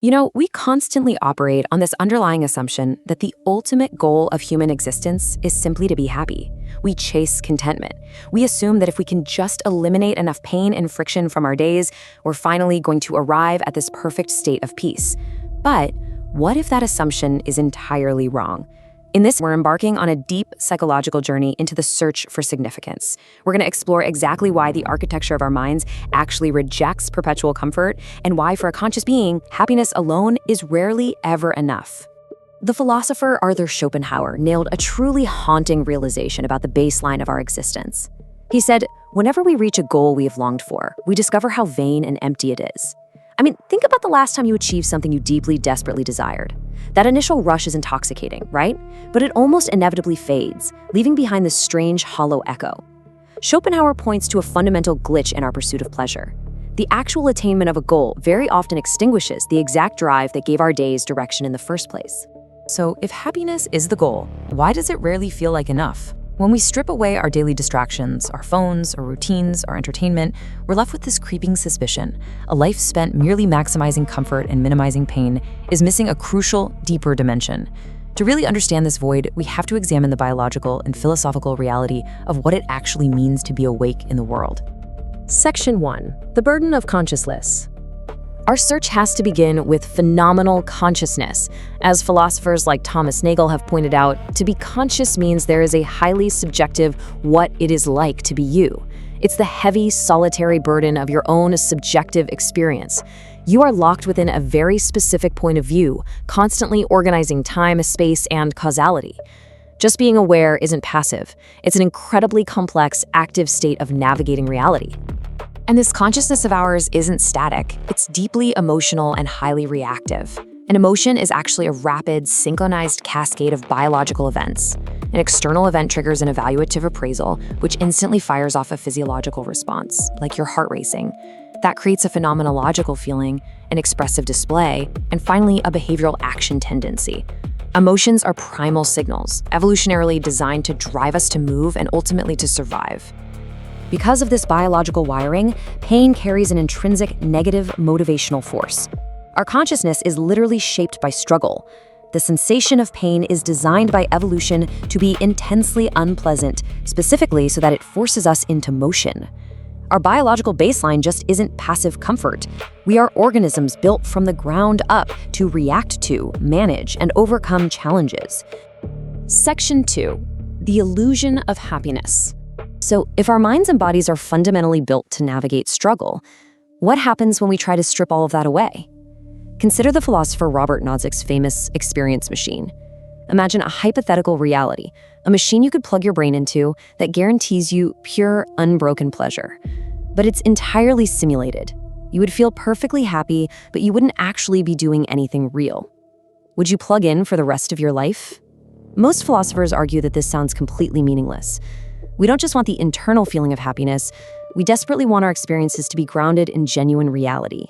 We constantly operate on this underlying assumption that the ultimate goal of human existence is simply to be happy. We chase contentment. We assume that if we can just eliminate enough pain and friction from our days, we're finally going to arrive at this perfect state of peace. But what if that assumption is entirely wrong? In this, we're embarking on a deep psychological journey into the search for significance. We're going to explore exactly why the architecture of our minds actually rejects perpetual comfort and why, for a conscious being, happiness alone is rarely ever enough. The philosopher Arthur Schopenhauer nailed a truly haunting realization about the baseline of our existence. He said, "Whenever we reach a goal we have longed for, we discover how vain and empty it is." Think about the last time you achieved something you deeply, desperately desired. That initial rush is intoxicating, right? But it almost inevitably fades, leaving behind this strange, hollow echo. Schopenhauer points to a fundamental glitch in our pursuit of pleasure. The actual attainment of a goal very often extinguishes the exact drive that gave our days direction in the first place. So, if happiness is the goal, why does it rarely feel like enough? When we strip away our daily distractions, our phones, our routines, our entertainment, we're left with this creeping suspicion. A life spent merely maximizing comfort and minimizing pain is missing a crucial, deeper dimension. To really understand this void, we have to examine the biological and philosophical reality of what it actually means to be awake in the world. Section 1. The burden of consciousness. Our search has to begin with phenomenal consciousness. As philosophers like Thomas Nagel have pointed out, to be conscious means there is a highly subjective what it is like to be you. It's the heavy, solitary burden of your own subjective experience. You are locked within a very specific point of view, constantly organizing time, space, and causality. Just being aware isn't passive. It's an incredibly complex, active state of navigating reality. And this consciousness of ours isn't static. It's deeply emotional and highly reactive. An emotion is actually a rapid, synchronized cascade of biological events. An external event triggers an evaluative appraisal, which instantly fires off a physiological response, like your heart racing. That creates a phenomenological feeling, an expressive display, and finally, a behavioral action tendency. Emotions are primal signals, evolutionarily designed to drive us to move and ultimately to survive. Because of this biological wiring, pain carries an intrinsic negative motivational force. Our consciousness is literally shaped by struggle. The sensation of pain is designed by evolution to be intensely unpleasant, specifically so that it forces us into motion. Our biological baseline just isn't passive comfort. We are organisms built from the ground up to react to, manage, and overcome challenges. Section 2. The illusion of happiness. So, if our minds and bodies are fundamentally built to navigate struggle, what happens when we try to strip all of that away? Consider the philosopher Robert Nozick's famous experience machine. Imagine a hypothetical reality, a machine you could plug your brain into that guarantees you pure, unbroken pleasure. But it's entirely simulated. You would feel perfectly happy, but you wouldn't actually be doing anything real. Would you plug in for the rest of your life? Most philosophers argue that this sounds completely meaningless. We don't just want the internal feeling of happiness, we desperately want our experiences to be grounded in genuine reality.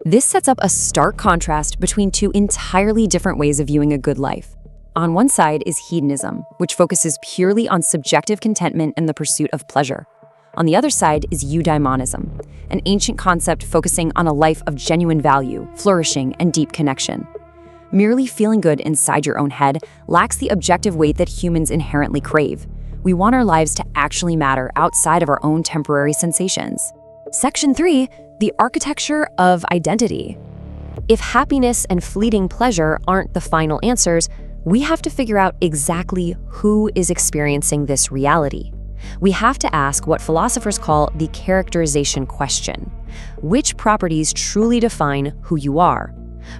This sets up a stark contrast between two entirely different ways of viewing a good life. On one side is hedonism, which focuses purely on subjective contentment and the pursuit of pleasure. On the other side is eudaimonism, an ancient concept focusing on a life of genuine value, flourishing, and deep connection. Merely feeling good inside your own head lacks the objective weight that humans inherently crave. We want our lives to actually matter outside of our own temporary sensations. Section 3, the architecture of identity. If happiness and fleeting pleasure aren't the final answers, we have to figure out exactly who is experiencing this reality. We have to ask what philosophers call the characterization question. Which properties truly define who you are?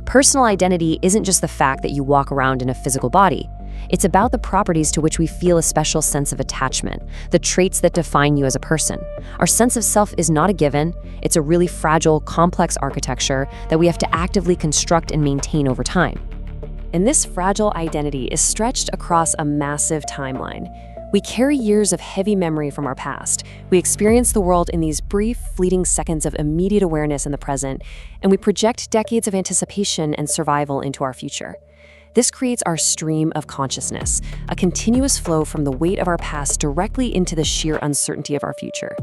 Personal identity isn't just the fact that you walk around in a physical body. It's about the properties to which we feel a special sense of attachment, the traits that define you as a person. Our sense of self is not a given. It's a really fragile, complex architecture that we have to actively construct and maintain over time. And this fragile identity is stretched across a massive timeline. We carry years of heavy memory from our past. We experience the world in these brief, fleeting seconds of immediate awareness in the present, and we project decades of anticipation and survival into our future. This creates our stream of consciousness, a continuous flow from the weight of our past directly into the sheer uncertainty of our future.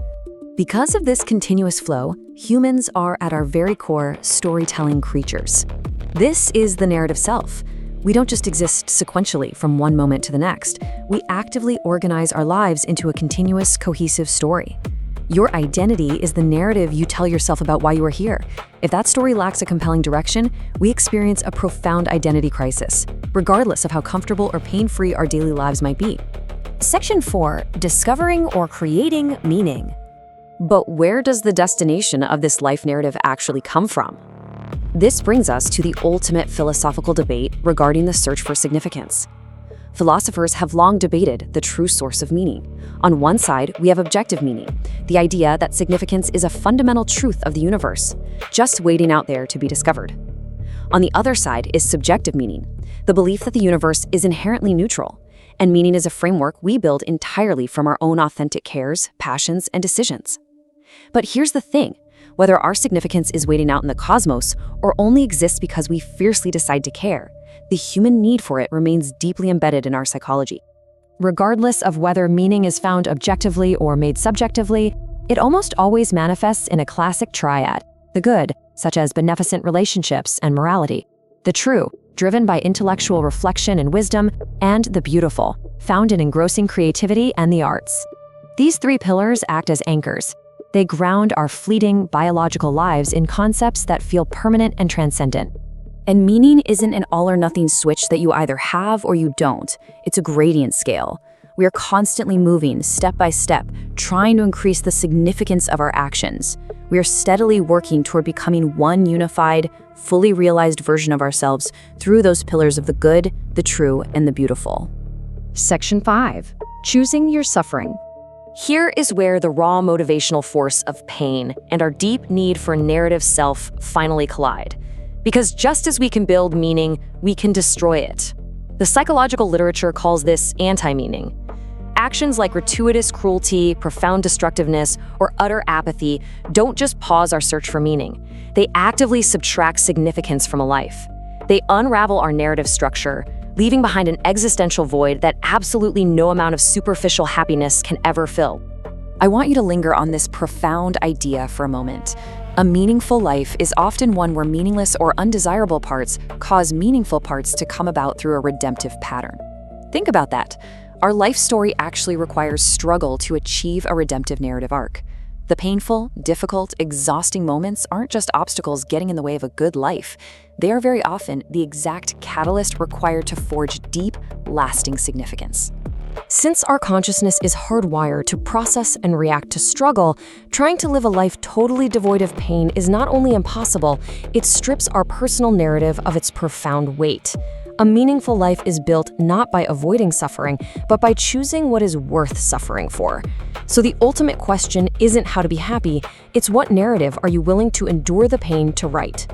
Because of this continuous flow, humans are at our very core storytelling creatures. This is the narrative self. We don't just exist sequentially from one moment to the next. We actively organize our lives into a continuous, cohesive story. Your identity is the narrative you tell yourself about why you are here. If that story lacks a compelling direction, we experience a profound identity crisis, regardless of how comfortable or pain-free our daily lives might be. Section 4. Discovering or creating meaning. But where does the destination of this life narrative actually come from? This brings us to the ultimate philosophical debate regarding the search for significance. Philosophers have long debated the true source of meaning. On one side, we have objective meaning, the idea that significance is a fundamental truth of the universe, just waiting out there to be discovered. On the other side is subjective meaning, the belief that the universe is inherently neutral, and meaning is a framework we build entirely from our own authentic cares, passions, and decisions. But here's the thing. Whether our significance is waiting out in the cosmos or only exists because we fiercely decide to care, the human need for it remains deeply embedded in our psychology. Regardless of whether meaning is found objectively or made subjectively, it almost always manifests in a classic triad: the good, such as beneficent relationships and morality; the true, driven by intellectual reflection and wisdom; and the beautiful, found in engrossing creativity and the arts. These three pillars act as anchors. They ground our fleeting, biological lives in concepts that feel permanent and transcendent. And meaning isn't an all-or-nothing switch that you either have or you don't. It's a gradient scale. We are constantly moving, step by step, trying to increase the significance of our actions. We are steadily working toward becoming one unified, fully realized version of ourselves through those pillars of the good, the true, and the beautiful. Section 5. Choosing your suffering. Here is where the raw motivational force of pain and our deep need for narrative self finally collide. Because just as we can build meaning, we can destroy it. The psychological literature calls this anti-meaning. Actions like gratuitous cruelty, profound destructiveness, or utter apathy don't just pause our search for meaning. They actively subtract significance from a life. They unravel our narrative structure, leaving behind an existential void that absolutely no amount of superficial happiness can ever fill. I want you to linger on this profound idea for a moment. A meaningful life is often one where meaningless or undesirable parts cause meaningful parts to come about through a redemptive pattern. Think about that. Our life story actually requires struggle to achieve a redemptive narrative arc. The painful, difficult, exhausting moments aren't just obstacles getting in the way of a good life. They are very often the exact catalyst required to forge deep, lasting significance. Since our consciousness is hardwired to process and react to struggle, trying to live a life totally devoid of pain is not only impossible, it strips our personal narrative of its profound weight. A meaningful life is built not by avoiding suffering, but by choosing what is worth suffering for. So the ultimate question isn't how to be happy, it's what narrative are you willing to endure the pain to write?